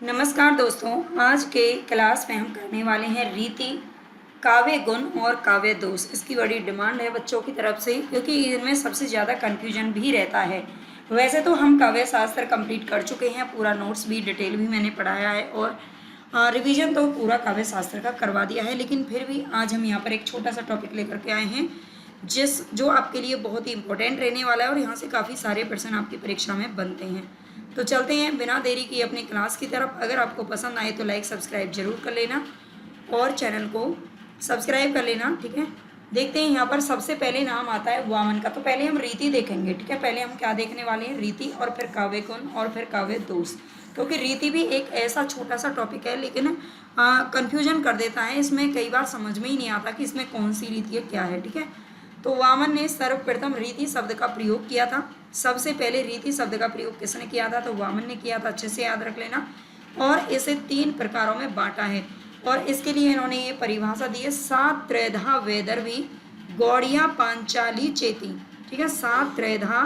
नमस्कार दोस्तों, आज के क्लास में हम करने वाले हैं रीति, काव्य गुण और काव्य दोष। इसकी बड़ी डिमांड है बच्चों की तरफ से, क्योंकि इनमें सबसे ज़्यादा कन्फ्यूजन भी रहता है। वैसे तो हम काव्य शास्त्र कंप्लीट कर चुके हैं, पूरा नोट्स भी डिटेल भी मैंने पढ़ाया है और रिवीजन तो पूरा काव्य शास्त्र का करवा दिया है। लेकिन फिर भी आज हम यहाँ पर एक छोटा सा टॉपिक लेकर के आए हैं जो आपके लिए बहुत ही इंपॉर्टेंट रहने वाला है और यहाँ से काफ़ी सारे प्रश्न आपकी परीक्षा में बनते हैं। तो चलते हैं बिना देरी की अपनी क्लास की तरफ। अगर आपको पसंद आए तो लाइक सब्सक्राइब जरूर कर लेना और चैनल को सब्सक्राइब कर लेना, ठीक है। देखते हैं यहाँ पर सबसे पहले नाम आता है वामन का। तो पहले हम रीति देखेंगे, ठीक है। पहले हम क्या देखने वाले हैं, रीति, और फिर काव्य गुण और फिर काव्य दोष। क्योंकि रीति भी एक ऐसा छोटा सा टॉपिक है, लेकिन कन्फ्यूजन कर देता है। इसमें कई बार समझ में ही नहीं आता कि इसमें कौन सी रीति है, क्या है, ठीक है। तो वामन ने सर्वप्रथम रीति शब्द का प्रयोग किया था। सबसे पहले रीति शब्द का प्रयोग किसने किया था, तो वामन ने किया था। अच्छे से याद रख लेना। और इसे 3 प्रकारों में बांटा है और इसके लिए इन्होंने ये परिभाषा दी है, सात त्रैधा वैदर्भी गौड़िया पांचाली चेती, ठीक है। सात त्रैधा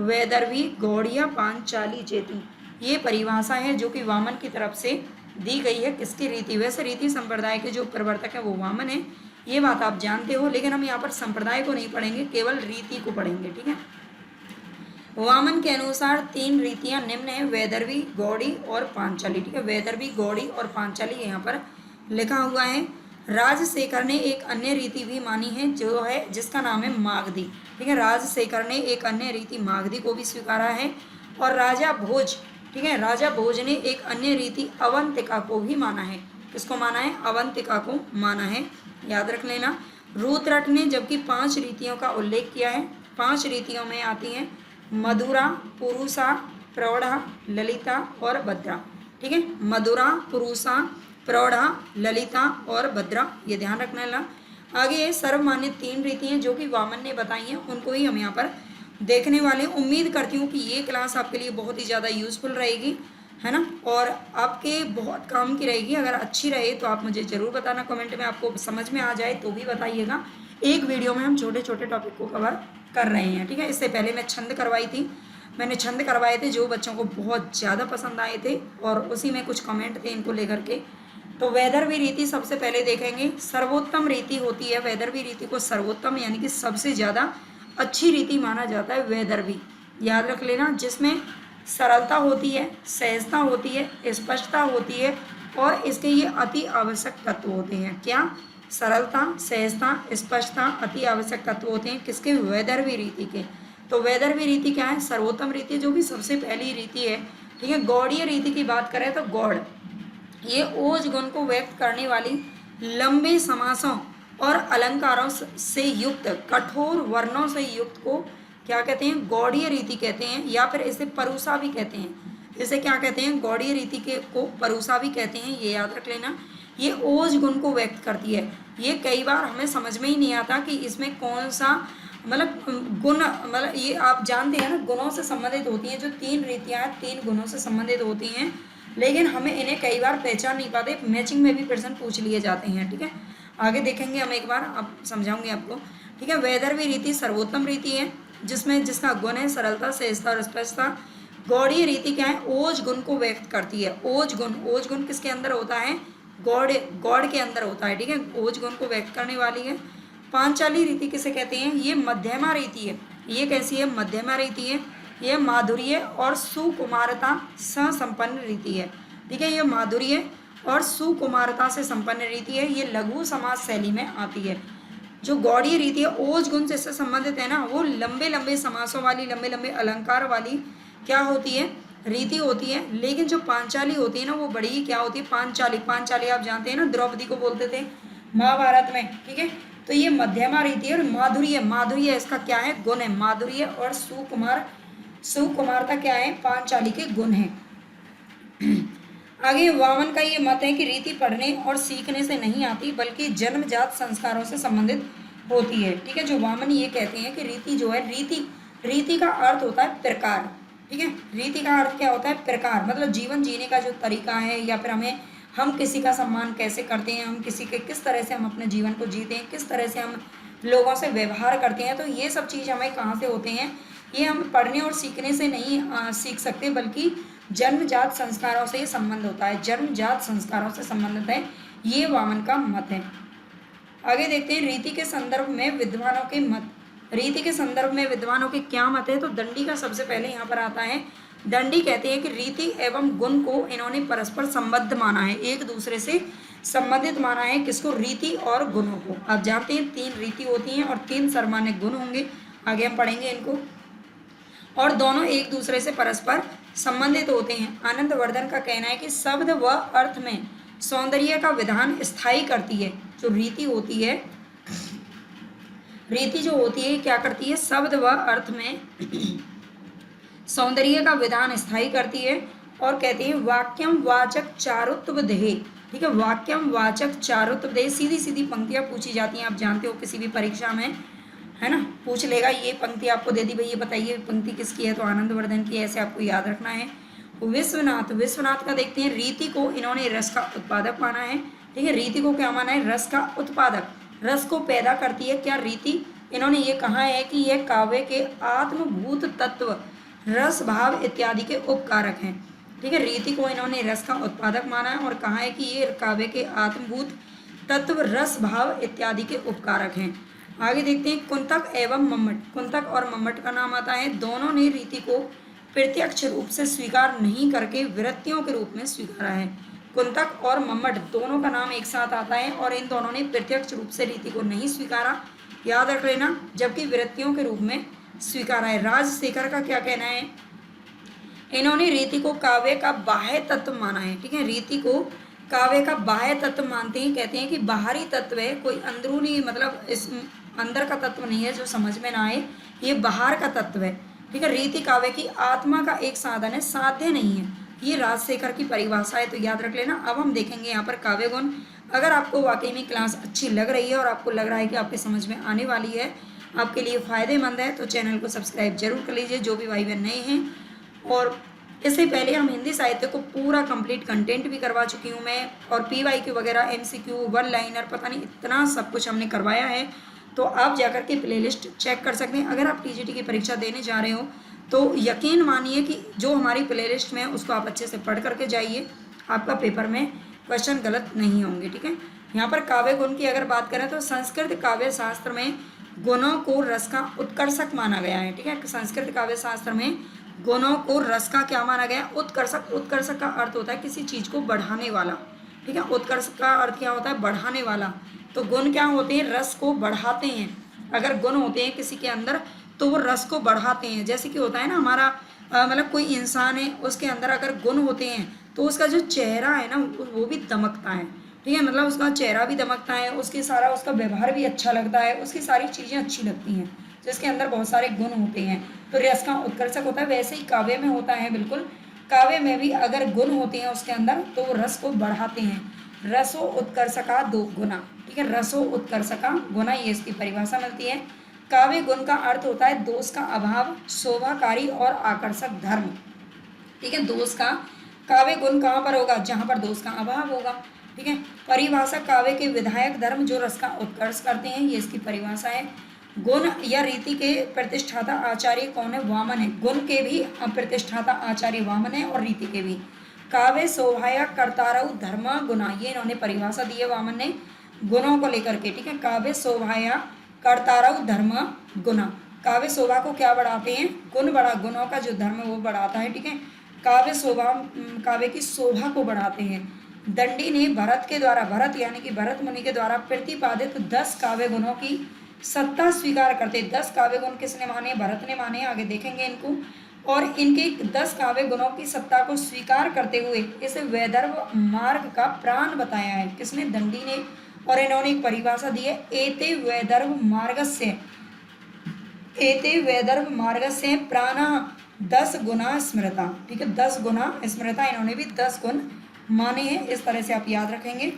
वैदर्भी गौड़िया पांचाली चेती, ये परिभाषा है जो कि वामन की तरफ से दी गई है। किसकी रीति, वैसे रीति संप्रदाय के जो प्रवर्तक है वो वामन है, ये बात आप जानते हो। लेकिन हम यहाँ पर संप्रदाय को नहीं पढ़ेंगे, केवल रीति को पढ़ेंगे, ठीक है। वामन के अनुसार 3 रीतियां निम्न है, वैदर्भी, गौड़ी और पांचाली, ठीक है। वैदर्भी, गौड़ी और पांचाली यहाँ पर लिखा हुआ है। राजशेखर ने एक अन्य रीति भी मानी है, जो है जिसका नाम है मागधी, ठीक है। राजशेखर ने एक अन्य रीति मागधी को भी स्वीकारा है। और राजा भोज, ठीक है, राजा भोज ने एक अन्य रीति अवंतिका को भी माना है। किसको माना है, अवंतिका को माना है, याद रख लेना। रूतरट ने जबकि 5 रीतियों का उल्लेख किया है। 5 रीतियों में आती हैं मधुरा, पुरुषा, प्रौढ़ा, ललिता और भद्रा, ठीक है। मधुरा, पुरुषा, प्रौढ़ा, ललिता और भद्रा, ये ध्यान रखना है। आगे सर्वमान्य 3 रीतियाँ जो कि वामन ने बताई हैं, उनको ही हम यहाँ पर देखने वाले हैं। उम्मीद करती हूँ कि ये क्लास आपके लिए बहुत ही ज़्यादा यूजफुल रहेगी, है ना, और आपके बहुत काम की रहेगी। अगर अच्छी रहे तो आप मुझे ज़रूर बताना कमेंट में, आपको समझ में आ जाए तो भी बताइएगा। एक वीडियो में हम छोटे छोटे टॉपिक को कवर कर रहे हैं, ठीक है। इससे पहले मैं छंद करवाई थी, मैंने छंद करवाए थे जो बच्चों को बहुत ज़्यादा पसंद आए थे और उसी में कुछ कमेंट थे इनको लेकर के। तो वैदर्भी रीति सबसे पहले देखेंगे। सर्वोत्तम रीति होती है वैदर्भी रीति को, सर्वोत्तम यानी कि सबसे ज़्यादा अच्छी रीति माना जाता है वैदर्भी, याद रख लेना। जिसमें सरलता होती है, सहजता होती है, स्पष्टता होती है और इसके ये अति आवश्यक तत्व होते हैं। क्या, सरलता, सहजता, स्पष्टता, अति आवश्यक तत्व होते हैं किसके, वैदर्भी रीति के। तो वैदर्भी रीति क्या है, सर्वोत्तम रीति जो कि सबसे पहली रीति है, ठीक है। गौड़ीय रीति की बात करें तो गौड़, ये ओज गुण को व्यक्त करने वाली लंबे समासों और अलंकारों से युक्त, कठोर वर्णों से युक्त को क्या कहते हैं, गौड़ीय रीति कहते हैं, या फिर इसे परुषा भी कहते हैं। इसे क्या कहते हैं, गौड़ीय रीति के को परुषा भी कहते हैं, ये याद रख लेना। ये ओज गुण को व्यक्त करती है। ये कई बार हमें समझ में ही नहीं आता कि इसमें कौन सा मतलब गुण, मतलब ये आप जानते हैं ना, गुणों से संबंधित होती हैं। जो 3 रीतियाँ हैं 3 गुणों से संबंधित होती हैं, लेकिन हमें इन्हें कई बार पहचान नहीं पाते। मैचिंग में भी प्रश्न पूछ लिए जाते हैं, ठीक है। आगे देखेंगे हम एक बार, अब समझाऊंगी आपको, ठीक है। वैदर्भी रीति सर्वोत्तम रीति है जिसका गुण है सरलता, सहजता और स्पष्टता। गौड़ीय रीति क्या है, ओज गुण को व्यक्त करती है। ओज गुण किसके अंदर होता है, गौड़ के अंदर होता है, ठीक है। ओज गुण को व्यक्त करने वाली है। पांचाली रीति किसे कहते हैं, ये मध्यमा रीति है। ये कैसी है, मध्यमा रीति है। ये माधुर्य और सुकुमारता से संपन्न रीति है, ठीक है। ये माधुर्य और सुकुमारता से संपन्न रीति है। ये लघु समाज शैली में आती है। जो गौड़ीय रीति है ओज गुण से संबंधित है ना, वो लंबे लंबे समासों वाली, लंबे लंबे अलंकार वाली क्या होती है, रीति होती है। लेकिन जो पांचाली होती है ना, वो बड़ी क्या होती है, पांचाली आप जानते हैं ना, द्रौपदी को बोलते थे महाभारत में, ठीक है। तो ये मध्यमा रीति है। और माधुर्य इसका क्या है, गुण है। माधुर्य और सुकुमारता क्या है, पांचाली के गुण है। आगे वामन का ये मत है कि रीति पढ़ने और सीखने से नहीं आती, बल्कि जन्मजात संस्कारों से संबंधित होती है, ठीक है। जो वामन ये कहते हैं कि रीति जो है, रीति का अर्थ होता है प्रकार, ठीक है। रीति का अर्थ क्या होता है, प्रकार, मतलब जीवन जीने का जो तरीका है, या फिर हम किसी का सम्मान कैसे करते हैं, हम किसी के किस तरह से हम अपने जीवन को जीते हैं, किस तरह से हम लोगों से व्यवहार करते हैं। तो ये सब चीज़ हमें कहाँ से होते हैं, ये हम पढ़ने और सीखने से नहीं सीख सकते, बल्कि जन्मजात संस्कारों से संबंध होता है, जन्मजात संस्कारों से संबंधित है, ये वामन का मत है। आगे देखते हैं रीति के संदर्भ में विद्वानों के मत। रीति के संदर्भ में विद्वानों के क्या मत है? तो दंडी का सबसे पहले यहाँ पर आता है। दंडी कहते हैं कि रीति एवं गुण को इन्होंने परस्पर संबद्ध माना है, एक दूसरे से संबंधित माना है। किसको? रीति और गुणों को। आप जानते हैं 3 रीति होती हैं और 3 सर्वमान्य गुण होंगे, आगे हम पढ़ेंगे इनको, और दोनों एक दूसरे से परस्पर संबंधित होते हैं। आनंदवर्धन का कहना है कि शब्द व अर्थ में सौंदर्य का विधान स्थायी करती है। जो रीति होती है, रीति जो होती है क्या करती है? शब्द व अर्थ में सौंदर्य का विधान स्थायी करती है। और कहते हैं वाक्यम वाचक चारुत्व देह, ठीक है, वाक्यम वाचक चारुत्व देह। सीधी सीधी पंक्तियां पूछी जाती हैं, आप जानते हो किसी भी परीक्षा में, है ना, पूछ लेगा ये पंक्ति आपको दे दी, भाई ये बताइए पंक्ति किसकी है, तो आनंदवर्धन की, ऐसे आपको याद रखना है। विश्वनाथ, विश्वनाथ का देखते हैं रीति को इन्होंने रस का उत्पादक माना है, ठीक है, रीति को क्या माना है? रस का उत्पादक, रस को पैदा करती है क्या रीति? इन्होंने ये कहा है कि यह काव्य के आत्मभूत तत्व रस भाव इत्यादि के उपकारक हैं, ठीक है। रीति को इन्होंने रस का उत्पादक माना है और कहा है कि ये काव्य के आत्मभूत तत्व रस भाव इत्यादि के उपकारक हैं। आगे देखते हैं कुंतक एवं मम्मट। कुंतक और मम्मट का नाम आता है। दोनों ने रीति को प्रत्यक्ष रूप से स्वीकार नहीं करके विरतियों के रूप में स्वीकारा है। कुंतक और मम्मट दोनों का नाम एक साथ आता है और इन दोनों ने प्रत्यक्ष रूप से रीति को नहीं स्वीकारा, याद रख लेना, जबकि विरतियों के रूप में स्वीकारा है। राजशेखर का क्या कहना है? इन्होंने रीति को काव्य का बाह्य तत्व माना है, ठीक है, रीति को काव्य का बाह्य तत्व मानते हैं। कहते हैं कि बाहरी तत्व है, कोई अंदरूनी, मतलब इस अंदर का तत्व नहीं है जो समझ में ना आए, ये बाहर का तत्व है, ठीक है। रीति काव्य की आत्मा का एक साधन है, साध्य नहीं है, ये राजशेखर की परिभाषा है, तो याद रख लेना। अब हम देखेंगे यहाँ पर काव्य गुण। अगर आपको वाकई में क्लास अच्छी लग रही है और आपको लग रहा है कि आपके समझ में आने वाली है, आपके लिए फ़ायदेमंद है, तो चैनल को सब्सक्राइब जरूर कर लीजिए, जो भी भाई बहन नए हैं। और इससे पहले हम हिंदी साहित्य को पूरा कंप्लीट कंटेंट भी करवा चुकी हूँ मैं, और PYQ वगैरह, MCQ, वन लाइनर, पता नहीं इतना सब कुछ हमने करवाया है, तो आप जाकर के प्लेलिस्ट चेक कर सकते हैं। अगर आप TGT की परीक्षा देने जा रहे हो तो यकीन मानिए कि जो हमारी प्लेलिस्ट में है उसको आप अच्छे से पढ़ करके जाइए, आपका पेपर में क्वेश्चन गलत नहीं होंगे, ठीक है। यहाँ पर काव्य गुण की अगर बात करें तो संस्कृत काव्य शास्त्र में गुणों को रस का उत्कर्षक माना गया है, ठीक है। संस्कृत काव्य शास्त्र में गुणों को रस का क्या माना गया? उत्कर्षक। उत्कर्षक का अर्थ होता है किसी चीज़ को बढ़ाने वाला, ठीक है। उत्कर्षक का अर्थ क्या होता है? बढ़ाने वाला। तो गुण क्या होते हैं? रस को बढ़ाते हैं। अगर गुण होते हैं किसी के अंदर तो वो रस को बढ़ाते हैं। जैसे कि होता है ना, हमारा मतलब कोई इंसान है, उसके अंदर अगर गुण होते हैं तो उसका जो चेहरा है ना वो भी दमकता है, ठीक है, मतलब उसका चेहरा भी दमकता है, उसके सारा उसका व्यवहार भी अच्छा लगता है, उसकी सारी चीज़ें अच्छी लगती हैं, जिसके अंदर बहुत सारे गुण होते हैं, तो रस का उत्कर्षक होता है। वैसे ही काव्य में होता है, बिल्कुल काव्य में भी अगर गुण होते हैं उसके अंदर तो वो रस को बढ़ाते हैं। रसो उत्कर्षका दो गुना, ठीक है, रसो उत्कर्षका गुना, ये इसकी परिभाषा मिलती है। काव्य गुण का अर्थ होता है दोष का अभाव, शोभाकारी और आकर्षक धर्म, ठीक है। दोष का काव्य गुण कहाँ पर होगा? जहाँ पर दोष का अभाव होगा, ठीक है। परिभाषा काव्य के विधायक धर्म जो रस का उत्कर्ष करते हैं, ये इसकी परिभाषा है। गुण या रीति के प्रतिष्ठाता आचार्य कौन है? वामन है। गुण के भी प्रतिष्ठाता आचार्य वामन है और रीति के भी। काव्य शोभाया कर्तारऊ धर्म गुणा, ये इन्होंने परिभाषा दी है वामन ने गुणों को लेकर के, ठीक है। काव्य शोभाया कर्तारऊ धर्म गुणा, काव्य शोभा को क्या बढ़ाते हैं? गुण बढ़ा, गुणों का जो धर्म वो बढ़ाता है, ठीक है। काव्य शोभा, काव्य की शोभा को बढ़ाते हैं। दंडी ने भरत के द्वारा, भरत यानी कि भरत मुनि के द्वारा प्रतिपादित 10 काव्य गुणों की सत्ता स्वीकार करते। 10 काव्य गुण किसने माने? भरत ने माने, आगे देखेंगे इनको। और इनके 10 काव्य गुणों की सत्ता को स्वीकार करते हुए इस वैदर्भ मार्ग का प्राण बताया है। किसने? दंडी ने। और इन्होंने एक परिभाषा दी है, एते वैदर्भ मार्गस्य, एते वैदर्भ मार्गस्य प्राणा 10 गुना स्मृता, ठीक है, 10 गुना स्मृता, इन्होंने भी 10 गुण माने हैं। इस तरह से आप याद रखेंगे।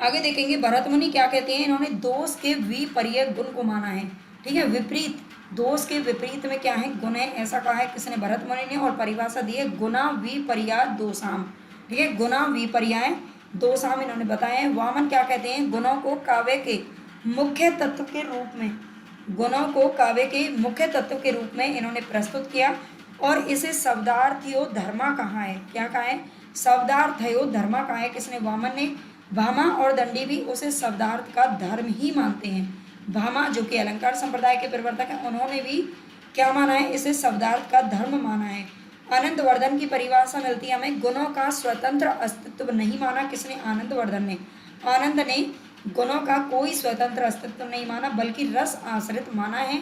आगे देखेंगे भरत मुनि क्या कहते हैं। इन्होंने दोष के विपर्य गुण को माना है, ठीक है, विपरीत, दोष के विपरीत में क्या है? गुण है, ऐसा कहा है किसने? भरत मुनि ने। और परिभाषा दी है गुना विपर्या दोषाम, ठीक है, गुना विपर्याय दोषाम इन्होंने बताया है। वामन क्या कहते हैं? गुणों को काव्य के मुख्य तत्व के रूप में, गुणों को काव्य के मुख्य तत्व के रूप में इन्होंने प्रस्तुत किया और इसे शब्दार्थयो धर्मा कहाँ है, क्या कहा है, शब्दार्थयो धर्मा कहाँ है, किसने, वामन ने। भामा और दंडी भी उसे शब्दार्थ का धर्म ही मानते हैं। भामा जो कि अलंकार संप्रदाय के प्रवर्तक हैं, उन्होंने भी क्या माना है, इसे शब्दार्थ का धर्म माना है। आनंदवर्धन की परिभाषा मिलती है हमें, गुणों का स्वतंत्र अस्तित्व नहीं माना, किसने, आनंदवर्धन ने। आनंद ने गुणों का कोई स्वतंत्र अस्तित्व नहीं माना बल्कि रस आश्रित माना है।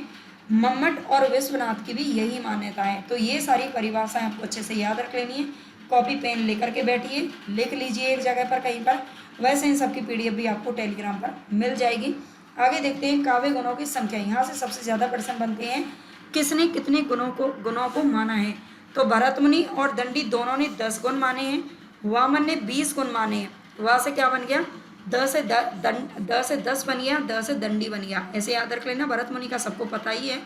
मम्मट और विश्वनाथ की भी यही मान्यता है। तो ये सारी परिभाषाएं आपको अच्छे से याद रख लेनी है, कॉपी पेन लेकर के बैठिए, लिख लीजिए एक जगह पर कहीं पर। वैसे इन सब की पीडीएफ भी आपको टेलीग्राम पर मिल जाएगी। आगे देखते हैं काव्य गुणों की संख्या। यहाँ से सबसे ज़्यादा प्रश्न बनते हैं, किसने कितने गुणों को माना है। तो भरत मुनि और दंडी दोनों ने 10 गुण माने हैं, वामन ने 20 गुण माने हैं। वहाँ से क्या बन गया, 10 से 10 बन गया, 10 से दंडी बन गया। ऐसे याद रख लेना, भरत मुनि का सबको पता ही है।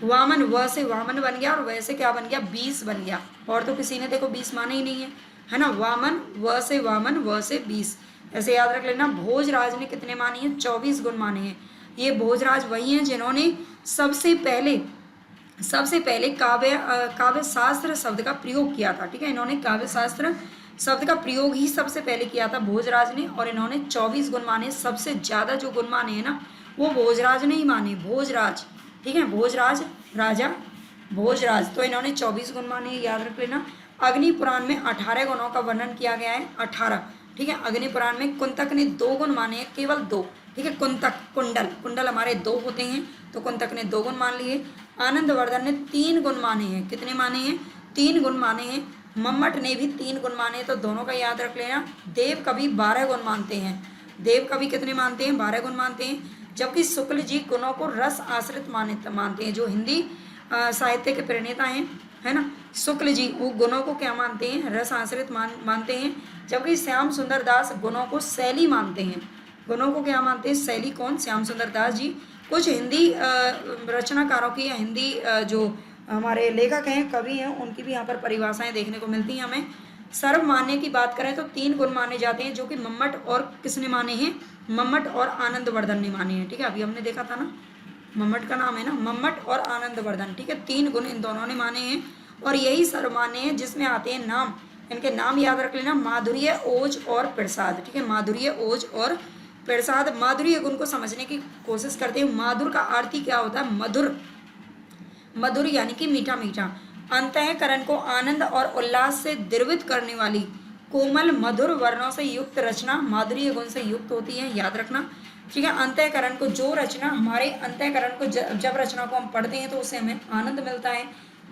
वामन, व से वामन बन गया और वैसे क्या बन गया, 20 बन गया। और तो किसी ने देखो 20 माने ही नहीं है ना। वामन, व से वामन, व से 20, ऐसे याद रख लेना। भोजराज ने कितने माने हैं, 24 गुण माने हैं। ये भोजराज वही हैं जिन्होंने सबसे पहले काव्य शास्त्र शब्द का प्रयोग किया था। ठीक है, इन्होंने काव्य शास्त्र शब्द का प्रयोग ही सबसे पहले किया था भोजराज ने, और इन्होंने 24 गुण माने। सबसे ज़्यादा जो गुण माने हैं ना, वो भोजराज ने ही माने, भोजराज। ठीक है, भोजराज राजा भोजराज, तो इन्होंने 24 गुण माने, याद रख लेना। अग्नि पुराण में 18 गुणों का वर्णन किया गया है, 18। ठीक है, अग्नि पुराण में कुंतक ने 2 गुण माने हैं, केवल 2। ठीक है, कुंतक, कुंडल हमारे 2 होते हैं, तो कुंतक ने 2 गुण मान लिए। आनंदवर्धन ने 3 गुण माने हैं, कितने माने हैं, 3 गुण माने हैं। मम्मट ने भी 3 गुण माने, तो दोनों का याद रख लेना। देव कवि 12 गुण मानते हैं, देव कवि कितने मानते हैं, 12 गुण मानते हैं। जबकि शुक्ल जी गुणों को रस आश्रित मानते हैं, जो हिंदी साहित्य के प्रणेता हैं, है ना, शुक्ल जी, वो गुणों को क्या मानते हैं, रस आश्रित मानते हैं। जबकि श्याम सुंदर दास गुणों को शैली मानते हैं, गुणों को क्या मानते हैं, शैली। कौन, श्याम सुंदर दास जी। कुछ हिंदी रचनाकारों की या हिंदी जो हमारे लेखक हैं, कवि हैं, उनकी भी यहाँ पर परिभाषाएं देखने को मिलती हैं हमें। सर्वमान्य की बात करें तो 3 गुण माने जाते हैं, जो कि मम्मट और किसने माने हैं, मम्मट और आनंदवर्धन ने माने हैं। ठीक है, अभी हमने देखा था ना, मम्मट का नाम है ना, मम्मट और आनंदवर्धन। ठीक है, 3 गुण इन दोनों ने माने हैं, और यही सर्वमान्य है जिसमें आते हैं नाम। इनके नाम याद रख लेना, माधुर्य, ओज और प्रसाद। ठीक है, माधुर्य, ओज और प्रसाद। माधुर्य गुण को समझने की कोशिश करते हैं। माधुर का अर्थ ही क्या होता है, मधुर, मधुर यानी कि मीठा मीठा। अंतःकरण को आनंद और उल्लास से द्रवित करने वाली कोमल मधुर वर्णों से युक्त रचना माधुर्य गुण से युक्त होती है, याद रखना। ठीक है, अंतःकरण को, जो रचना हमारे अंतःकरण को जब रचना को हम पढ़ते हैं तो उससे हमें आनंद मिलता है,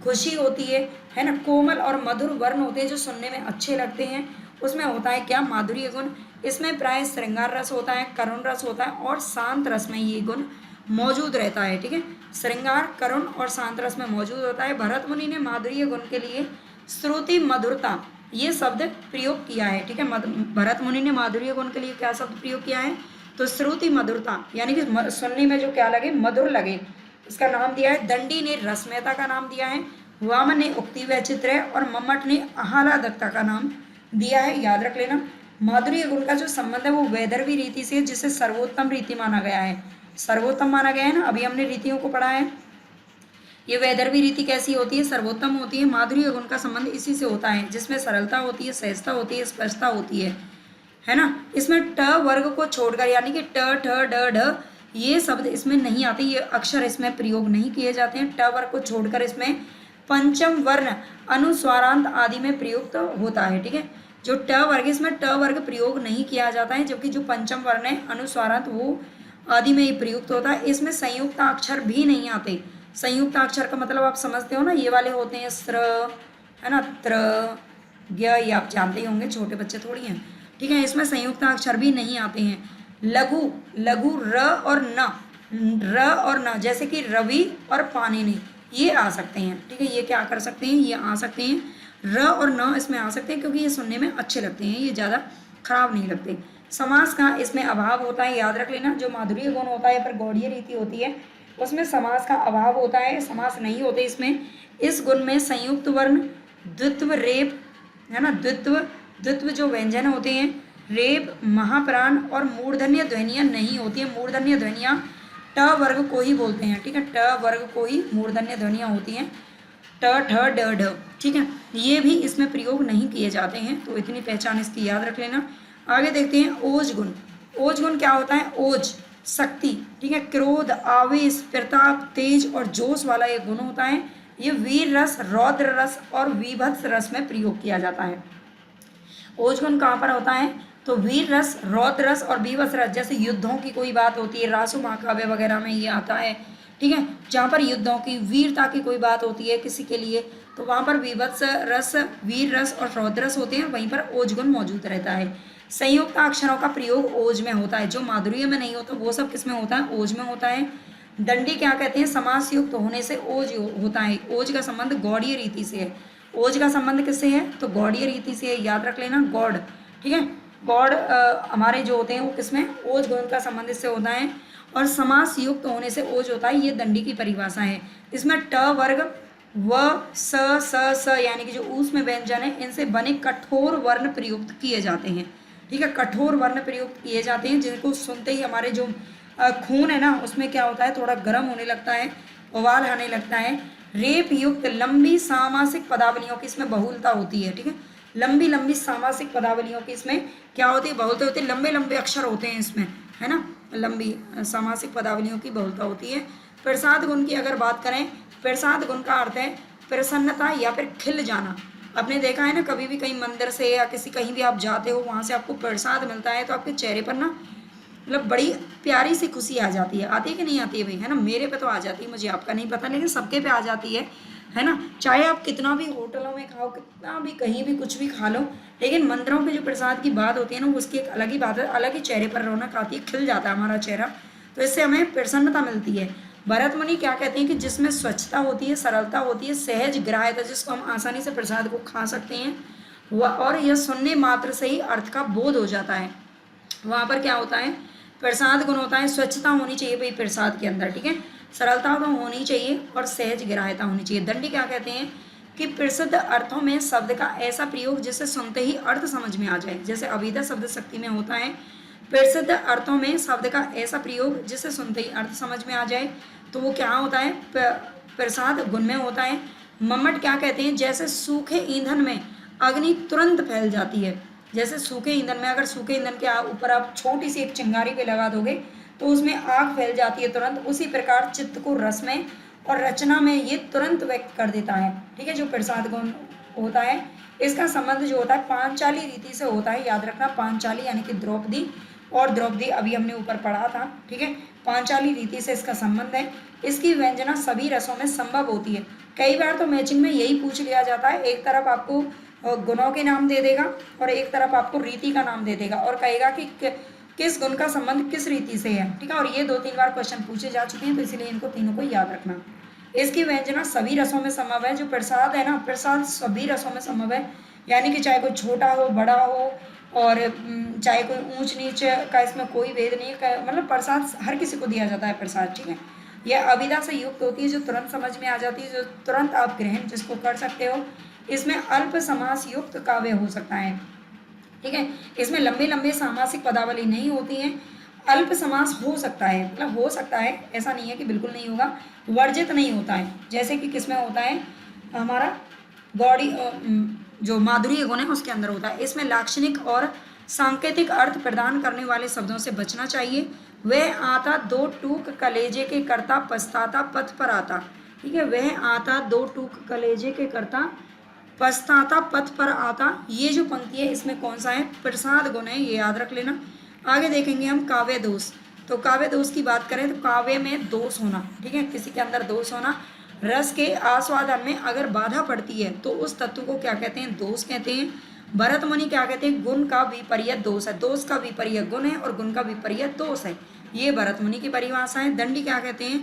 खुशी होती है ना। कोमल और मधुर वर्ण होते हैं जो सुनने में अच्छे लगते हैं, उसमें होता है क्या, माधुर्य गुण। इसमें प्राय श्रृंगार रस होता है, करुण रस होता है, और शांत रस में ये गुण मौजूद रहता है। ठीक है, श्रृंगार, करुण और शांत रस में मौजूद होता है। भरत मुनि ने माधुर्य गुण के लिए श्रुति मधुरता ये शब्द प्रयोग किया है। ठीक है, भरत मुनि ने माधुर्य गुण के लिए क्या शब्द प्रयोग किया है, तो श्रुति मधुरता, यानी कि सुनने में जो क्या लगे, मधुर लगे, इसका नाम दिया है। दंडी ने रसमयता का नाम दिया है, वामन ने उक्ति वैचित्र्य और मम्मट ने आह्लादकता का नाम दिया है, याद रख लेना। माधुर्य गुण का जो संबंध है वो वैदर्भी रीति से, जिसे सर्वोत्तम रीति माना गया है, सर्वोत्तम माना गया है ना, अभी हमने रीतियों को पढ़ा है। ये वैदर्भी रीति कैसी होती है, सर्वोत्तम होती है। माधुर्य गुण का संबंध इसी से होता है, जिसमें सरलता होती है, सहजता होती है, स्पष्टता होती है ना। इसमें ट वर्ग को छोड़कर, यानी कि ट, ठ, ड, ढ ये शब्द इसमें नहीं आते, ये अक्षर इसमें प्रयोग नहीं किए जाते हैं। ट वर्ग को छोड़कर इसमें पंचम वर्ण अनुस्वारांत आदि में प्रयुक्त होता है। ठीक है, जो ट वर्ग, इसमें ट वर्ग प्रयोग नहीं किया जाता है, जबकि जो पंचम वर्ण है अनुस्वारांत वो आदि में ही प्रयुक्त होता है। इसमें संयुक्त अक्षर भी नहीं आते। संयुक्त अक्षर का मतलब आप समझते हो ना, ये वाले होते हैं स्र, है ना, त्र, ज्ञ, ये आप जानते ही होंगे, छोटे बच्चे थोड़ी हैं। ठीक है, इसमें संयुक्त अक्षर भी नहीं आते हैं। लघु, लघु र और न, र और न, जैसे कि रवि और पाणिनि ये आ सकते हैं। ठीक है, ये क्या कर सकते हैं, ये आ सकते हैं। र और न इसमें आ सकते हैं क्योंकि ये सुनने में अच्छे लगते हैं, ये ज़्यादा खराब नहीं लगते। समास का इसमें अभाव होता है, याद रख लेना। जो माधुर्य गुण होता है पर गौड़ीय रीति होती है, उसमें समास का अभाव होता है, समास नहीं होते इसमें। इस गुण में संयुक्त वर्ण, द्वित्व, रेप, है ना, द्वित्व जो व्यंजन होते हैं, रेप, महाप्राण और मूर्धन्य ध्वनियाँ नहीं होती हैं। मूर्धन्य ध्वनियाँ ट वर्ग को ही बोलते हैं। ठीक है, ट वर्ग को ही मूर्धन्य ध्वनियाँ होती हैं। ट ट ठ ड ढ, ठीक है, ये भी इसमें प्रयोग नहीं किए जाते हैं, तो इतनी पहचान इसकी याद रख लेना। आगे देखते हैं ओज गुण। ओज गुण क्या होता है? ओज शक्ति, ठीक है, क्रोध, आवेश, प्रताप, तेज और जोश वाला एक गुण होता है। ये वीर रस, रौद्र रस और वीभत्स रस में प्रयोग किया जाता है। ओज गुण कहाँ पर होता है? तो वीर रस, रौद्र रस और बीभत्स रस, जैसे युद्धों की कोई बात होती है, रासो महाकाव्य वगैरह में ये आता है, ठीक है, जहाँ पर युद्धों की, वीरता की कोई बात होती है किसी के लिए, तो वहाँ पर बीभत्स रस, वीर रस और रौद्र रस होते हैं, वहीं पर ओज गुण मौजूद रहता है। संयुक्त अक्षरों का प्रयोग ओज में होता है, जो माधुर्य में नहीं होता वो सब किस में होता है? ओज में होता है। दंडी क्या कहते हैं? समास युक्त होने से ओज होता है। ओज का संबंध गौड़ीय रीति से है। ओज का संबंध किससे है? तो गौड़ीय रीति से है, याद रख लेना, गौड़, ठीक है, गौड़ हमारे जो होते हैं वो किसमें? ओज गुण का संबंध इससे होता है। और समास युक्त होने से ओज होता है, ये दंडी की परिभाषा है। इसमें ट वर्ग, व, स, स यानी कि जो ऊस में व्यंजन है, इनसे बने कठोर वर्ण प्रयुक्त किए जाते हैं, ठीक है, कठोर वर्ण प्रयुक्त किए जाते हैं, जिनको सुनते ही हमारे जो खून है ना उसमें क्या होता है? थोड़ा गर्म होने लगता है, उबाल आने लगता है। रेप युक्त लंबी सामासिक पदावलियों की इसमें बहुलता होती है, ठीक है, लंबी लंबी सामासिक पदावलियों की इसमें क्या होती है? बहुलता होती है, लंबे लंबे अक्षर होते हैं इसमें, है ना, लंबी सामासिक पदावलियों की बहुलता होती है। प्रसाद गुण की अगर बात करें, प्रसाद गुण का अर्थ है प्रसन्नता या फिर खिल जाना। आपने देखा है ना, कभी भी कहीं मंदिर से या किसी कहीं भी आप जाते हो, वहाँ से आपको प्रसाद मिलता है तो आपके चेहरे पर ना मतलब बड़ी प्यारी सी खुशी आ जाती है। आती है कि नहीं आती है भाई? है ना, मेरे पे तो आ जाती है, मुझे आपका नहीं पता, लेकिन सबके पे आ जाती है ना। चाहे आप कितना भी होटलों में खाओ, कितना भी कहीं भी कुछ भी खा लो, लेकिन मंदिरों के जो प्रसाद की बात होती है ना, उसकी एक अलग ही बात है, अलग ही चेहरे पर रौनक आती है, खिल जाता है हमारा चेहरा, तो इससे हमें प्रसन्नता मिलती है। भरत मुनि क्या कहते हैं कि जिसमें स्वच्छता होती है, सरलता होती है, सहज ग्राह्यता, जिसको हम आसानी से प्रसाद को खा सकते हैं, वह, और यह सुनने मात्र से ही अर्थ का बोध हो जाता है, वहाँ पर क्या होता है? प्रसाद गुण होता है। स्वच्छता होनी चाहिए भाई प्रसाद के अंदर, ठीक है, सरलता तो होनी चाहिए और सहज ग्राह्यता होनी चाहिए। दंडी क्या कहते हैं कि प्रसिद्ध अर्थों में शब्द का ऐसा प्रयोग जिसे सुनते ही अर्थ समझ में आ जाए, जैसे अभिधा शब्द शक्ति में होता है, प्रसिद्ध अर्थों में शब्द का ऐसा प्रयोग जिसे सुनते ही अर्थ समझ में आ जाए, तो वो क्या होता है? प्रसाद गुण में होता है। मम्मट क्या कहते हैं? जैसे सूखे ईंधन में अग्नि तुरंत फैल जाती है, जैसे सूखे ईंधन में, अगर सूखे ईंधन के ऊपर आप छोटी सी एक चिंगारी पे लगा दोगे तो उसमें आग फैल जाती है तुरंत, उसी प्रकार चित्त को रस में और रचना में ये तुरंत व्यक्त कर देता है, ठीक है, जो प्रसाद गुण होता है। इसका संबंध जो होता है पांचाली रीति से होता है, याद रखना, पांचाली यानी कि द्रौपदी, और द्रौपदी अभी हमने ऊपर पढ़ा था, ठीक है, पांचाली रीति से इसका संबंध है। इसकी व्यंजना सभी रसों में संभव होती है। कई बार तो मैचिंग में यही पूछ लिया जाता है, एक तरफ आपको गुणों के नाम दे देगा और एक तरफ आपको रीति का नाम दे देगा और कहेगा कि किस गुण का संबंध किस रीति से है, ठीक है, और ये 2-3 बार क्वेश्चन पूछे जा चुके हैं, तो इसीलिए इनको तीनों को याद रखना। इसकी व्यंजना सभी रसों में संभव है। जो प्रसाद है ना, प्रसाद सभी रसों में संभव है, यानी कि चाहे कोई छोटा हो, बड़ा हो, और चाहे कोई ऊंच नीच का इसमें कोई भेद नहीं है, मतलब प्रसाद हर किसी को दिया जाता है प्रसाद, ठीक है। यह अविधा से युक्त होती है, जो तुरंत समझ में आ जाती है, जो तुरंत आप ग्रहण जिसको कर सकते हो। इसमें अल्प समास युक्त काव्य हो सकता है, ठीक है, इसमें लंबे लंबे सामासिक पदावली नहीं होती हैं, अल्प समास हो सकता है, मतलब हो सकता है, ऐसा नहीं है कि बिल्कुल नहीं होगा, वर्जित नहीं होता है, जैसे कि किसमें होता है? हमारा गौड़ी जो माधुर्य गुण है उसके अंदर होता है। इसमें लाक्षणिक और सांकेतिक अर्थ प्रदान करने वाले शब्दों से बचना चाहिए। वह आता दो टूक कलेजे के करता, पछताता पथ पर आता, ठीक है, वह आता दो टूक कलेजे के करता, पछताता पथ पर आता, ये जो पंक्ति है इसमें कौन सा है? प्रसाद गुण है, ये याद रख लेना। आगे देखेंगे हम काव्य दोष। तो काव्य दोष की बात करें तो काव्य में दोष होना, ठीक है, किसी के अंदर दोष होना, रस के आस्वादन में अगर बाधा पड़ती है तो उस तत्व को क्या कहते हैं? दोष कहते हैं। भरत मुनि क्या कहते हैं? गुण का विपर्य दोष है, दोष का विपर्य गुण है और गुण का विपर्य दोष है, ये भरत मुनि की परिभाषा है। दंडी क्या कहते हैं?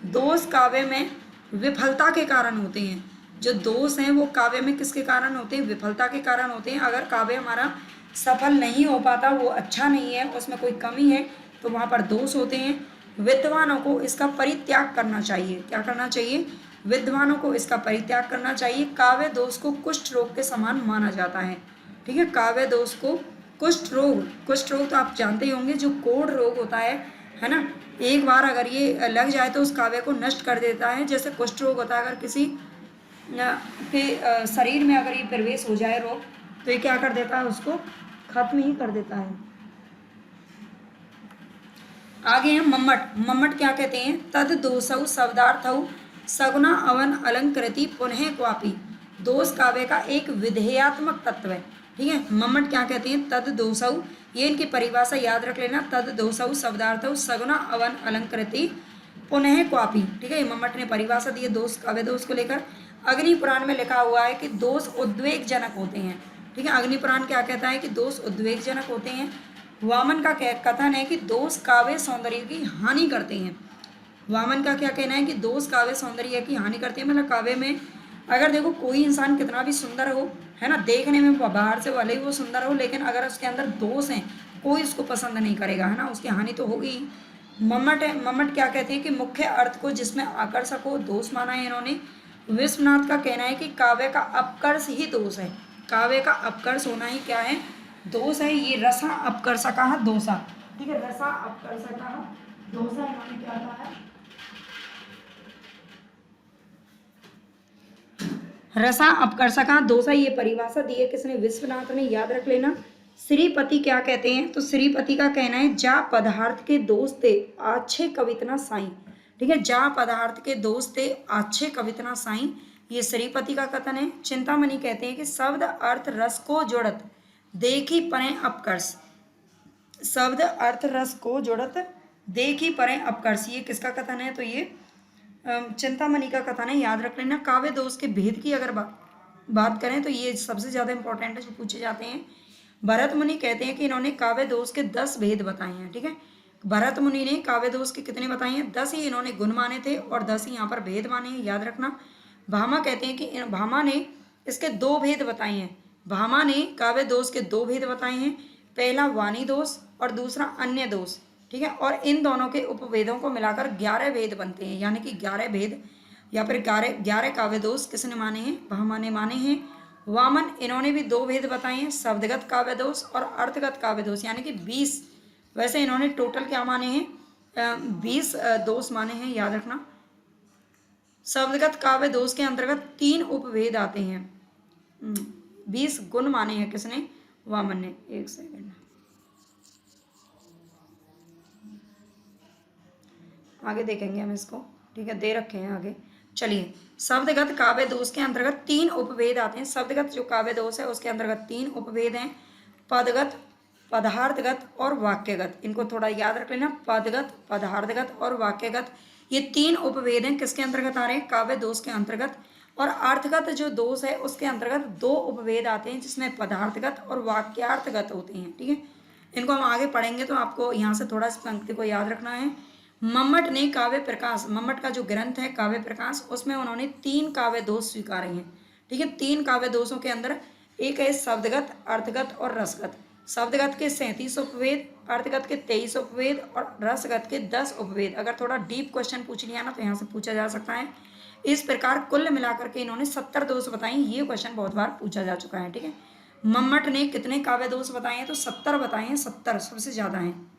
दोष काव्य में विफलता के कारण होते हैं। जो दोष हैं वो काव्य में किसके कारण होते हैं? विफलता के कारण होते हैं। अगर काव्य हमारा सफल नहीं हो पाता, वो अच्छा नहीं है, उसमें कोई कमी है, तो वहाँ पर दोष होते हैं। विद्वानों को इसका परित्याग करना चाहिए। क्या करना चाहिए? विद्वानों को इसका परित्याग करना चाहिए। काव्य दोष को कुष्ठ रोग के समान माना जाता है, ठीक है, काव्य दोष को कुष्ठ रोग तो आप जानते ही होंगे, जो कोढ़ रोग होता है ना, एक बार अगर ये लग जाए तो उस काव्य को नष्ट कर देता है, जैसे कुष्ठ रोग होता है अगर किसी के शरीर में अगर ये प्रवेश हो जाए रोग, तो ये क्या कर देता है, उसको खत्म ही कर देता है। आगे हैं मम्मट। मम्मट क्या कहते हैं, तद दोषौ शब्दार्थौ सगुना अवन अलंकृति पुनः क्वापि। दोष काव्य का एक विधेयात्मक तत्व है, ठीक है। मम्मट क्या कहते हैं, तद दोषौ, ये इनकी परिभाषा याद रख लेना, तद दोषौ शब्दार्थौ सगुना अवन अलंकृति पुनः क्वापि, ठीक है। मम्मट ने परिभाषा दी है दोष, काव्य दोष को लेकर। अग्नि पुराण में लिखा हुआ है कि दोष उद्वेगजनक होते हैं, ठीक है। अग्नि पुराण क्या कहता है कि दोष उद्वेगजनक होते हैं। वामन का कथन है कि दोष काव्य सौंदर्य की हानि करते हैं। वामन का क्या कहना है कि दोष काव्य सौंदर्य की हानि करते हैं, मतलब काव्य में अगर देखो कोई इंसान कितना भी सुंदर हो, है ना, देखने में बाहर से भले ही वो सुंदर हो, लेकिन अगर उसके अंदर दोष हैं, कोई उसको पसंद नहीं करेगा, है ना, उसकी हानि तो होगी। मम्मट क्या कहते हैं कि मुख्य अर्थ को जिसमें आकर्षक हो दोष माना है इन्होंने। विश्वनाथ का कहना है कि काव्य का अपकर्ष ही दोष है, काव्य का अपकर्ष होना ही क्या है, दोष है। ये रसा अपकर्षका दोषा, ठीक है, रसा अपकर्षका दोषा इन्होंने क्या कहा है, रसा अपकर्षका दोषा, ये परिभाषा दी है किसने, विश्वनाथ ने, याद रख लेना। श्रीपति क्या कहते हैं, तो श्रीपति का कहना है जा पदार्थ के दोष ते आछे कवितना साई, ठीक है, जा पदार्थ के दोष ते आछे कवितना साई, ये श्रीपति का कथन है। चिंतामणि कहते हैं कि शब्द अर्थ रस को जोड़त देखी परे अपकर्ष, शब्द अर्थ रस को जोड़त देखी परे अपकर्ष, ये किसका कथन है, तो ये चिंतामणि का कथन है, याद रख लेना। काव्य दोष के भेद की अगर बात करें तो ये सबसे ज़्यादा इंपॉर्टेंट है जो पूछे जाते हैं। भरत मुनि कहते हैं कि इन्होंने काव्य दोष के 10 भेद बताए हैं, ठीक है। भरत मुनि ने काव्य दोष के कितने बताए हैं, 10 ही इन्होंने गुण माने थे और 10 ही यहाँ पर भेद माने हैं, याद रखना। भामा कहते हैं कि भामा ने इसके 2 भेद बताए हैं, भामा ने काव्य दोष के 2 भेद बताए हैं, पहला वाणी दोष और दूसरा अन्य दोष, ठीक है। और इन दोनों के उपभेदों को मिलाकर 11 भेद बनते हैं, यानी कि 11 भेद या फिर 11 काव्य दोष किसने माने हैं, भामा ने माने हैं। वामन इन्होंने भी 2 भेद बताए हैं, शब्दगत काव्य दोष और अर्थगत काव्य दोष, यानी कि 20, वैसे इन्होंने टोटल क्या माने हैं, 20 दोष माने हैं, याद रखना। शब्दगत काव्य दोष के अंतर्गत 3 उपभेद आते हैं, 20 गुण माने हैं किसने, वामन ने। एक सेकंड, आगे देखेंगे हम इसको, ठीक है, दे रखे हैं आगे। चलिए, शब्दगत काव्य दोष के अंतर्गत 3 उपभेद आते हैं। शब्दगत जो काव्य दोष है उसके अंतर्गत 3 उपभेद हैं, पदगत, पदार्थगत और वाक्यगत, इनको थोड़ा याद रख लेना, पदगत, पदार्थगत और वाक्यगत, ये 3 उपभेद हैं किसके अंतर्गत आ रहे हैं, काव्य दोष के अंतर्गत। और अर्थगत जो दोष है उसके अंतर्गत 2 उपभेद आते हैं जिसमें पदार्थगत और वाक्यार्थगत होते हैं, ठीक है। इनको हम आगे पढ़ेंगे तो आपको यहाँ से थोड़ा इस पंक्ति को याद रखना है। मम्मट ने काव्य प्रकाश, मम्मट का जो ग्रंथ है काव्य प्रकाश, उसमें उन्होंने 3 काव्य दोष स्वीकारे हैं, ठीक है। 3 काव्य दोषों के अंदर एक है शब्दगत, अर्थगत और रसगत। शब्दगत के 37 उपभेद, अर्थगत के 23 उपभेद और रसगत के 10 उपभेद। अगर थोड़ा डीप क्वेश्चन पूछ लिया ना तो यहाँ से पूछा जा सकता है। इस प्रकार कुल मिलाकर के इन्होंने 70 दोष बताए, ये क्वेश्चन बहुत बार पूछा जा चुका है, ठीक है। मम्मट ने कितने काव्य दोष बताए हैं, तो 70 बताए हैं, 70 सबसे ज़्यादा हैं।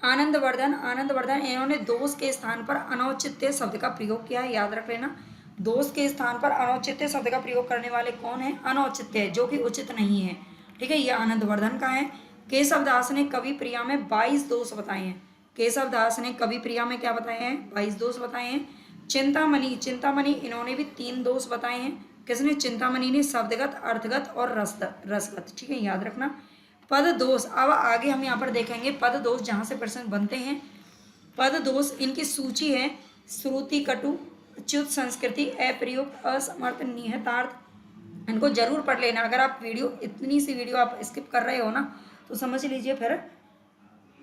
आनंदवर्धन, आनंदवर्धन इन्होंने दोष के स्थान पर अनौचित्य शब्द का प्रयोग किया है, याद रख लेना। दोष के स्थान पर अनौचित्य शब्द का प्रयोग करने वाले कौन है, अनौचित्य, जो कि उचित नहीं है, ठीक है, ये आनंदवर्धन का है। केशव दास ने कवि प्रिया में 22 दोष बताए हैं, केशव दास ने कवि प्रिया में क्या बताए हैं, 22 दोष बताए हैं। चिंतामणि, चिंतामणि इन्होंने भी 3 दोष बताए हैं, किसने, चिंतामणि ने, शब्दगत, अर्थगत और रसगत, ठीक है, याद रखना। पद दोष, अब आगे हम यहाँ पर देखेंगे पद दोष जहाँ से प्रश्न बनते हैं। पद दोष इनकी सूची है, श्रुति कटु, च्युत संस्कृति, अप्रयुक्त, असमर्थ, निहितार्थ, इनको जरूर पढ़ लेना। अगर आप वीडियो, इतनी सी वीडियो आप स्किप कर रहे हो ना तो समझ लीजिए फिर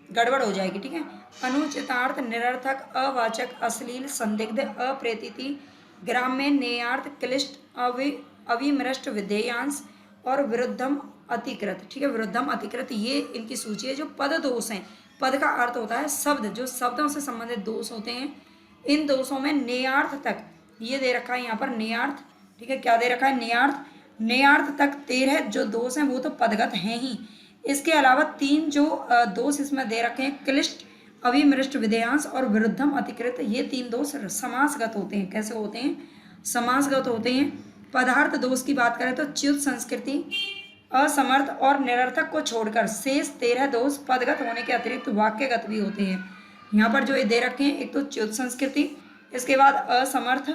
गड़बड़ हो जाएगी, ठीक है। अनुचितार्थ, निरर्थक, अवाचक, अश्लील, संदिग्ध, अप्रेतिति, ग्राम्य, नेयार्थ, क्लिष्ट, अविमृष्ट, विधेयांश और विरुद्धम अतिकृत, ठीक है, विरुद्धम अतिकृत, ये इनकी सूची है जो पद दोष हैं। पद का अर्थ होता है शब्द, जो शब्दों से संबंधित दोष होते हैं। इन दोषों में नेयार्थ तक, ये दे रखा है यहाँ पर नेयार्थ, ठीक है, क्या दे रखा है, नेयार्थ, नेयार्थ तक 13 जो दोष हैं वो तो पदगत हैं ही। इसके अलावा 3 जो दोष इसमें दे रखे हैं, क्लिष्ट, अविमृष्ट, विधेयांश और विरुद्धम अतिकृत, ये 3 दोष समासगत होते हैं। कैसे होते हैं, समासगत होते हैं। पदार्थ दोष की बात करें तो च्युत संस्कृति, असमर्थ और निरर्थक को छोड़कर शेष 13 दोष पदगत होने के अतिरिक्त वाक्यगत भी होते हैं। यहाँ पर जो ये दे रखे हैं, एक तो च्युत संस्कृति, इसके बाद असमर्थ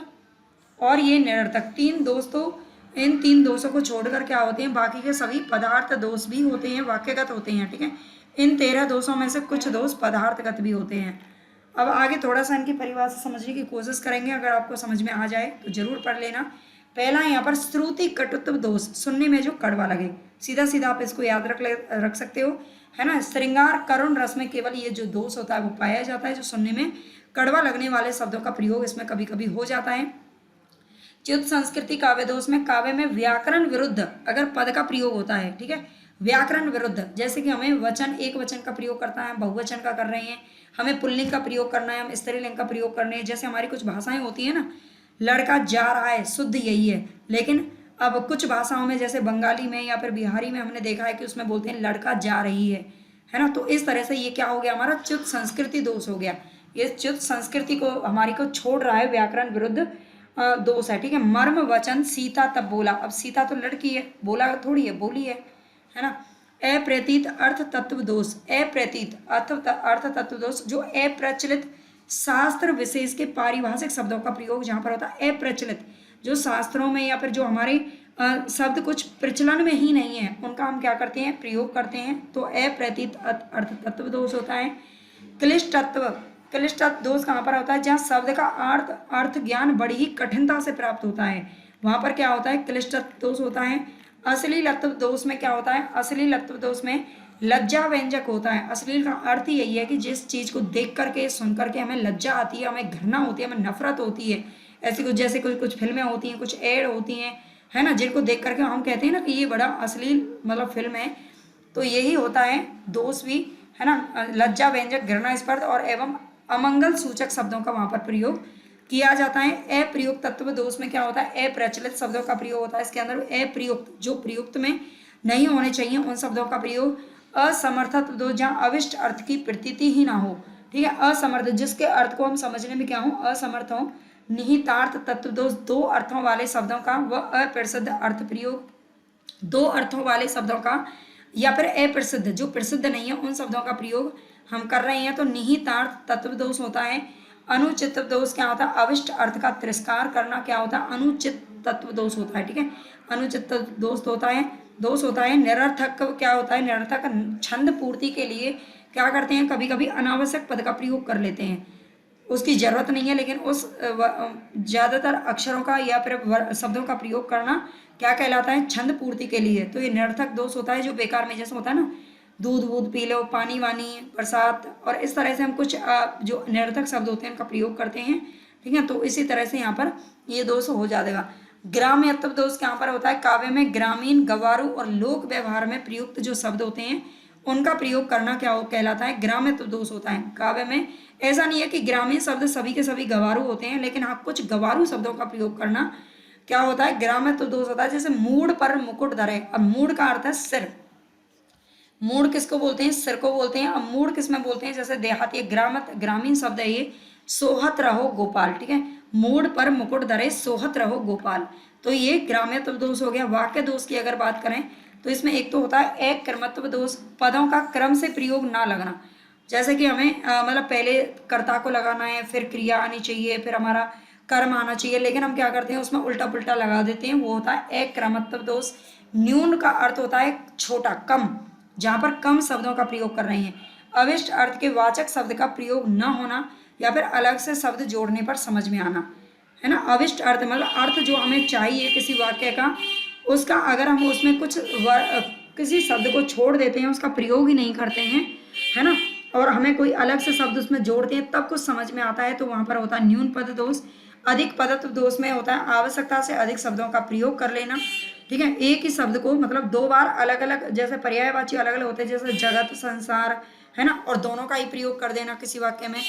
और ये निरर्थक, 3 दोष। तो इन 3 दोषों को छोड़कर क्या होते हैं, बाकी के सभी पदार्थ दोष भी होते हैं, वाक्यगत होते हैं। ठीक है, इन 13 दोषों में से कुछ दोष पदार्थगत भी होते हैं। अब आगे थोड़ा सा इनकी परिभाषा समझने की कोशिश करेंगे, अगर आपको समझ में आ जाए तो जरूर पढ़ लेना। पहला यहाँ पर श्रुति कटुत्व दोष, सुनने में जो कड़वा लगे, सीधा सीधा आप इसको याद रख सकते हो, है ना। श्रृंगार करुण रस में केवल ये जो दोष होता है वो पाया जाता है, जो सुनने में कड़वा लगने वाले शब्दों का प्रयोग इसमें कभी कभी हो जाता है। च्युत संस्कृति काव्य दोष में काव्य में व्याकरण विरुद्ध अगर पद का प्रयोग होता है, ठीक है, व्याकरण विरुद्ध, जैसे कि हमें वचन एक वचन का प्रयोग करता है, बहुवचन का कर रहे हैं, हमें पुल्लिंग का प्रयोग करना है, हम स्त्रीलिंग का प्रयोग कर रहे हैं। जैसे हमारी कुछ भाषाएं होती है ना, लड़का जा रहा है, शुद्ध यही है, लेकिन अब कुछ भाषाओं में जैसे बंगाली में या फिर बिहारी में हमने देखा है कि उसमें बोलते हैं लड़का जा रही है ना। तो इस तरह से ये क्या हो गया, हमारा च्युत संस्कृति दोष हो गया। ये च्युत संस्कृति को हमारी को छोड़ रहा है, व्याकरण विरुद्ध दोष है। ठीक है, मर्म वचन सीता तब बोला, अब सीता तो लड़की है, बोला थोड़ी है, बोली है ना। अप्रतीत अर्थ तत्व दोष, अप्रतीत अर्थ तत्व दोष, जो अप्रचलित शास्त्र विशेष के पारिभाषिक शब्दों का प्रयोग जहाँ पर होता है, अप्रचलित, जो शास्त्रों में या फिर जो हमारे शब्द कुछ प्रचलन में ही नहीं है, उनका हम क्या करते हैं, प्रयोग करते हैं, तो अप्रतीत अर्थ तत्व दोष होता है। क्लिष्ट दोष कहाँ पर होता है, जहाँ शब्द का अर्थ ज्ञान बड़ी ही कठिनता से प्राप्त होता है, वहां पर क्या होता है, क्लिष्ट दोष होता है। अश्लीलत्व दोष में क्या होता है, अश्लीलत्व दोष में लज्जा व्यंजक होता है। अश्लील का अर्थ ही यही है कि जिस चीज को देख करके सुन करके हमें लज्जा आती है, हमें घृणा होती है, हमें नफरत होती है, ऐसी कुछ जैसे कुछ फिल्में होती हैं, कुछ एड होती हैं, है ना, जिनको देख करके हम कहते हैं ना कि ये बड़ा अश्लील मतलब फिल्म है, तो यही होता है दोष भी, है ना। लज्जा व्यंजक, घृणास्पद और एवं अमंगल सूचक शब्दों का वहां पर प्रयोग किया जाता है। अप्रयुक्त तत्व दोष में क्या होता है, अप्रचलित शब्दों का प्रयोग होता है, इसके अंदर अप्रयुक्त, जो प्रयुक्त में नहीं होने चाहिए उन शब्दों का प्रयोग। असमर्थ दोष, जहाँ अविष्ट अर्थ की प्रतीति ही ना हो, ठीक है, असमर्थ, जिसके अर्थ को हम समझने में क्या हो, असमर्थ हो। निहितार्थ तत्व दोष, 2 अर्थों वाले शब्दों का व अप्रसिद्ध अर्थ प्रयोग, 2 अर्थों वाले शब्दों का या फिर अप्रसिद्ध, जो प्रसिद्ध नहीं है, उन शब्दों का प्रयोग हम कर रहे हैं, तो निहितार्थ तत्व दोष होता है। अनुचित दोष क्या होता है, अविष्ट अर्थ का तिरस्कार करना क्या होता है, अनुचित तत्व दोष होता है। ठीक है, अनुचित दोष होता है। निरर्थक क्या होता है, निरर्थक छंद पूर्ति के लिए क्या करते हैं, कभी कभी अनावश्यक पद का प्रयोग कर लेते हैं, उसकी जरूरत नहीं है, लेकिन उस ज्यादातर अक्षरों का या फिर शब्दों का प्रयोग करना क्या कहलाता है, छंद पूर्ति के लिए, तो ये निरर्थक दोष होता है। जो बेकार में जैसे होता है ना, दूध वूध पी लो, पानी वानी, बरसात, और इस तरह से हम कुछ जो निरर्थक शब्द होते हैं उनका प्रयोग करते हैं। ठीक है, तो इसी तरह से यहाँ पर ये दोष हो जाएगा। ग्राम्यत्व दोष यहाँ पर होता है, काव्य में ग्रामीण, गवारू और लोक व्यवहार में प्रयुक्त जो शब्द होते हैं उनका प्रयोग करना क्या कहलाता है, ग्राम्यत्व दोष होता है। काव्य में ऐसा नहीं है कि ग्रामीण शब्द सभी के सभी गवारू होते हैं, लेकिन हाँ कुछ गवारू शब्दों का प्रयोग करना क्या होता है, ग्राम्यत्व दोष होता है। जैसे मूड पर मुकुट धरे, अब मूड का अर्थ है सिर, मूड किसको बोलते हैं, सिर को बोलते हैं। अब मूड किस में बोलते हैं, जैसे देहाती, ग्रामीण शब्द है ये, सोहत रहो गोपाल। ठीक है, मूड पर मुकुट धरे सोहत रहो गोपाल, तो ये ग्राम्यत्व दोष हो गया। वाक्य दोष की अगर बात करें तो इसमें एक तो होता है एक कर्मत्व दोष, पदों का क्रम से प्रयोग ना लगना, जैसे कि हमें मतलब पहले कर्ता को लगाना है, फिर क्रिया आनी चाहिए, फिर हमारा कर्म आना चाहिए, लेकिन हम क्या करते हैं उसमें उल्टा पुल्टा लगा देते हैं, वो होता है एक क्रमत्व दोष। न्यून का अर्थ होता है छोटा, कम, जहाँ पर कम शब्दों का प्रयोग कर रहे हैं। अविष्ट अर्थ के वाचक शब्द का प्रयोग न होना या फिर अलग से शब्द जोड़ने पर समझ में आना, है ना। अविष्ट अर्थ मतलब अर्थ जो हमें चाहिए किसी वाक्य का, उसका अगर हम उसमें कुछ किसी शब्द को छोड़ देते हैं, उसका प्रयोग ही नहीं करते हैं, है ना, और हमें कोई अलग से शब्द उसमें जोड़ते हैं तब कुछ समझ में आता है, तो वहां पर होता है न्यून पद दोष। अधिक पदत्व दोष में होता है आवश्यकता से अधिक शब्दों का प्रयोग कर लेना। ठीक है, एक ही शब्द को मतलब 2 बार अलग अलग, जैसे पर्यायवाची अलग अलग होते हैं, जैसे जगत, संसार, है ना, और दोनों का ही प्रयोग कर देना किसी वाक्य में।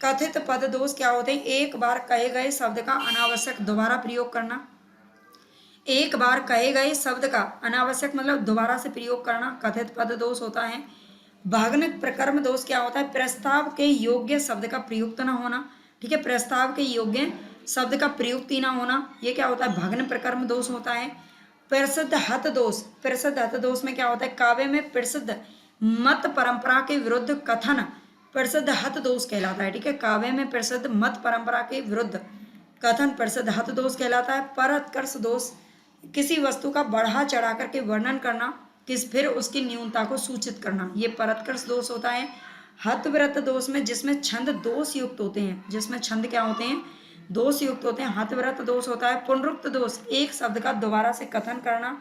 कथित पद दोष क्या होते हैं, एक बार कहे गए शब्द का अनावश्यक दोबारा प्रयोग करना, एक बार कहे गए शब्द का अनावश्यक मतलब दोबारा से प्रयोग करना कथित पद दोष होता है। भागनिक प्रकर्म दोष क्या होता है, प्रस्ताव के योग्य शब्द का प्रयुक्त न होना। ठीक है, प्रस्ताव के योग्य शब्द का प्रयुक्ति ना होना, ये क्या होता है, भग्न प्रकर्म दोष होता है। प्रसिद्ध हत दोष, प्रसिद्ध हत दोष में क्या होता है, काव्य में प्रसिद्ध मत परंपरा के विरुद्ध कथन प्रसिद्ध हत दोष कहलाता है। ठीक है, काव्य में प्रसिद्ध मत परंपरा के विरुद्ध कथन प्रसिद्ध हत दोष कहलाता है। परोत्कर्ष दोष, किसी वस्तु का बढ़ा चढ़ा करके वर्णन करना, फिर उसकी न्यूनता को सूचित करना, ये परोत्कर्ष दोष होता है। हतव्रत दोष में जिसमें छंद दोष युक्त होते हैं, जिसमें छंद क्या होते हैं, दोष युक्त होते हैं, हतव्रत दोष होता है। पुनरुक्त दोष, एक शब्द का दोबारा से कथन करना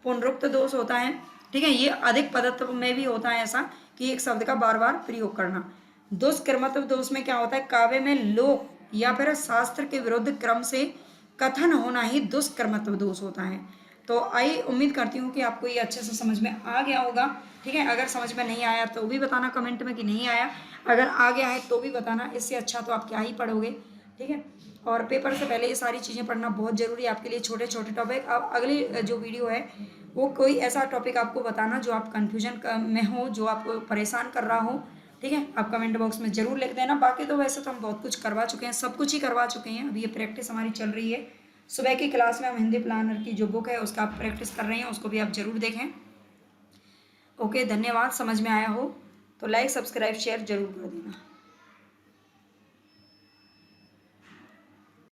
पुनरुक्त दोष होता है। ठीक है, ये अधिक पदत्व में भी होता है ऐसा कि एक शब्द का बार बार प्रयोग करना। दुष्कर्मत्व दोष में क्या होता है, काव्य में लोक या फिर शास्त्र के विरुद्ध क्रम से कथन होना ही दुष्कर्मत्व दोष होता है। तो आई उम्मीद करती हूँ कि आपको ये अच्छे से समझ में आ गया होगा। ठीक है, अगर समझ में नहीं आया तो भी बताना कमेंट में कि नहीं आया, अगर आ गया है तो भी बताना, इससे अच्छा तो आप क्या ही पढ़ोगे। ठीक है, और पेपर से पहले ये सारी चीज़ें पढ़ना बहुत ज़रूरी है आपके लिए, छोटे छोटे टॉपिक। अब अगली जो वीडियो है वो कोई ऐसा टॉपिक आपको बताना जो आप कन्फ्यूजन में हो, जो आपको परेशान कर रहा हो। ठीक है, आप कमेंट बॉक्स में ज़रूर लिख देना। बाकी तो वैसे तो हम बहुत कुछ करवा चुके हैं, सब कुछ ही करवा चुके हैं। अभी ये प्रैक्टिस हमारी चल रही है, सुबह की क्लास में हम हिंदी प्लानर की जो बुक है उसका आप प्रैक्टिस कर रहे हैं, उसको भी आप ज़रूर देखें। ओके, धन्यवाद। समझ में आया हो तो लाइक सब्सक्राइब शेयर जरूर कर देना।